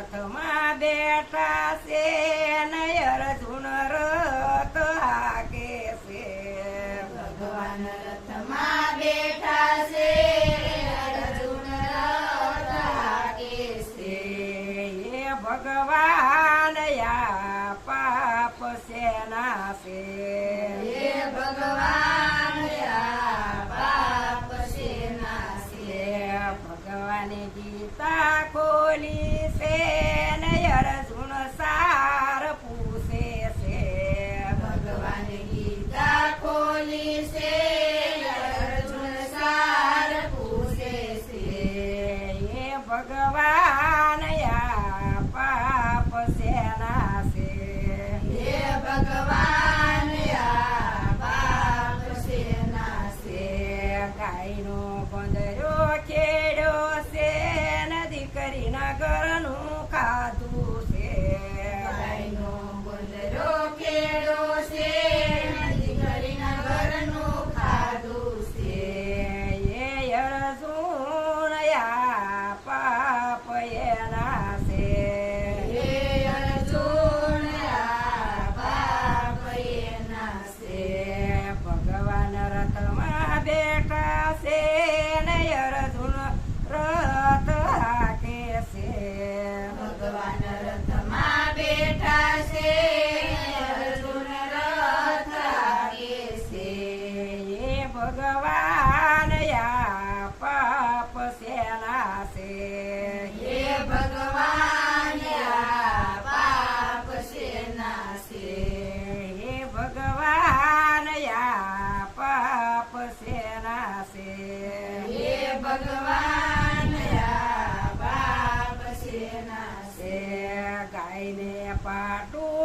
રથમાં બેઠા છે ને અર્જુન રથ હાકે છે ભગવાન રથમાં બેઠા છે અર્જુન રથ હાકે છે એ ભગવાન યા પાપ સેના છે હે ભગવાન આ પાપ સેના છે ભગવાને ગીતા ખોલી છે ને અર્જુન સાર પૂછે છે ભગવાન ગીતા ખોલી છે અર્જુન સાર પૂછે છે એ ભગવાન યા પાપ સેના છે હે ભગવાન આ પાપ સેના છે ગાયનો બંદરો ખેડ્યો છે ને દીકરીના ઘરનું ખાધું છે ગાયનો બંદરો કેળો છે દીકરીના ઘરનું ખાધું છે એ અર્જુન યા પાપ એના છે હે અર્જુન આ પાપ એના છે ભગવાન રથમાં બેઠા છે ને અર્જુન રથ હાકે છે ભગવાન રથમાં બેઠા છે અર્જુન રથ હાકે છે એ ભગવાન યા પાપ સેના છે હે ભગવાન આ પાપ સેના છે હે ભગવાન યા પાપ સેના છે હે ભગવાન આ પાપ સેના છે ગાયને પાટું